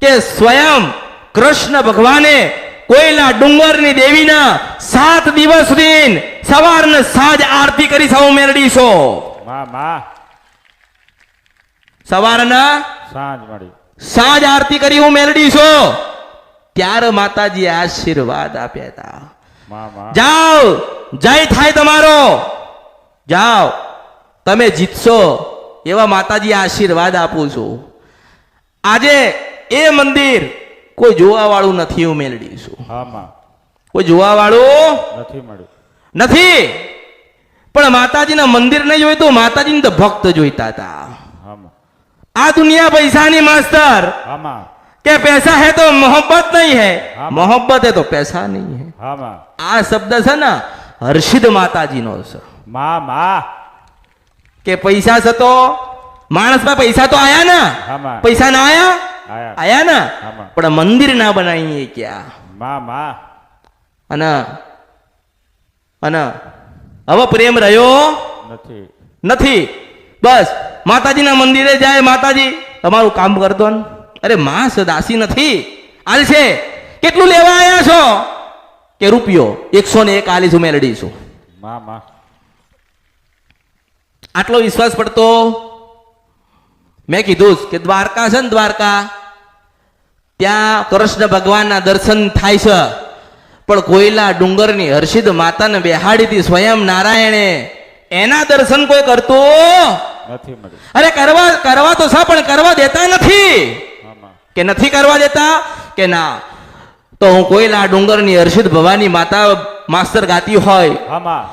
કે સ્વયં કૃષ્ણ ભગવાને કોઈલા ડુંગરની દેવીના 7 દિવસ સુધી સવારને સાંજ આરતી કરી સૌ મેળડીશો. માં માં સવારના સાંજ મળી સાંજ આરતી કરી હું મેળડીશો. ત્યારે માતાજી આશીર્વાદ આપ્યા હતા. માં માં જાઓ, જય થાય તમારો, જાઓ, તમે જીતશો એવા માતાજી આશીર્વાદ આપું છું. આજે એ મંદિર કોઈ જોવા વાળું નથી. હું મેળડીશું હા માં કોઈ જોવા વાળું નથી મળ્યું નથી. પણ માતાજીના મંદિર નહીં જોઈતું, માતાજીને તો ભક્ત જોઈતા હતા. હા માં આ દુનિયા પૈસાની માસ્ટર હા માં કે पैसा है तो मोहब्बत नहीं है, हाँ। मोहब्बत है तो पैसा नहीं है. હા માં આ શબ્દ છે ને હર્ષિદ માતાજીનો છે માં માં કે પૈસા છે તો માણસમાં પૈસા તો આયા ને, હા માં પૈસા ના આયા આયા આયા ને, હા માં પણ મંદિર ના બનાવીએ ક્યાં. માં માં અને અને હવે પ્રેમ રહ્યો નથી નથી. બસ માતાજીના મંદિરે જાય, માતાજી તમારું કામ કરતો ને, અરે માં સદાસી નથી, આલશે. કેટલું લેવા આવ્યા છો કે રૂપિયો 101 આલીશું મેળડીશું. માં માં આટલો વિશ્વાસ પડતો. મેં કીધું કે દ્વારકા છે ને, દ્વારકા ત્યાં કૃષ્ણ ભગવાનના દર્શન થાય છે, પણ કોઈલા ડુંગરની હર્ષિદ માતાને બેહાડીથી સ્વયં નારાયણે એના દર્શન કોઈ કરતું નથી મળ્યું અરે કરવા તો છે, પણ કરવા દેતા નથી. હા માં કે નથી કરવા દેતા કે ના, તો હું કોઈલા ડુંગરની હર્ષિદ ભવાની માતા માસ્ટર ગાતી હોય હા માં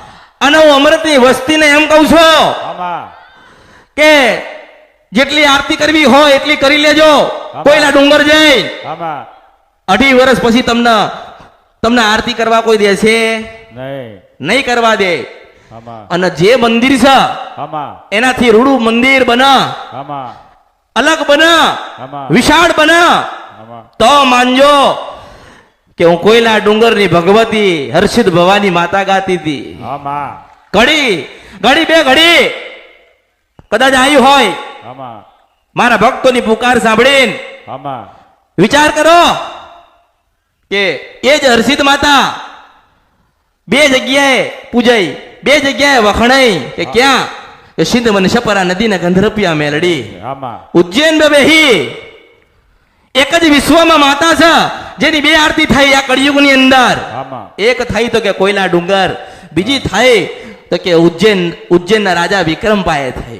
અને હું અમૃતની વસ્તીને એમ કહું છું હા માં કે જેટલી આરતી કરવી હોય એટલી કરી લેજો. કોઈલા ડુંગર જઈ હા માં 2.5 વર્ષ પછી તમને આરતી કરવા કોઈ દેશે નહીં નહીં કરવા દે. હા માં અને જે મંદિર છે હા માં એનાથી રૂડું મંદિર બના, હા માં અલગ બના, હા માં વિશાળ બના, હા માં તો માનજો કે હું કોઈલા ડુંગરની ભગવતી હર્ષિદ ભવાની માતા ગાતી હતી. હા માં ઘડી બે ઘડી કદાચ આવ્યું હોય હા માં મારા ભક્તોની પુકાર સાંભળીને હા માં વિચાર કરો કે એ જ હર્ષિદ માતા 2 જગ્યાએ પૂજાઈ, 2 જગ્યાએ વખણાઈ. કે ક્યાં? કે સિંધ મને સપરા નદીના ગંધર્પિયા મેલડી હા માં ઉજ્જૈન બેહી. એક જ વિશ્વમાં માતા છે જેની 2 આરતી થઈ આ કળિયુગની અંદર. હા માં એક થાય તો કે કોઈલા ડુંગર, બીજી થાય તો કે ઉજ્જૈનના રાજા વિક્રમ પાયે થઈ.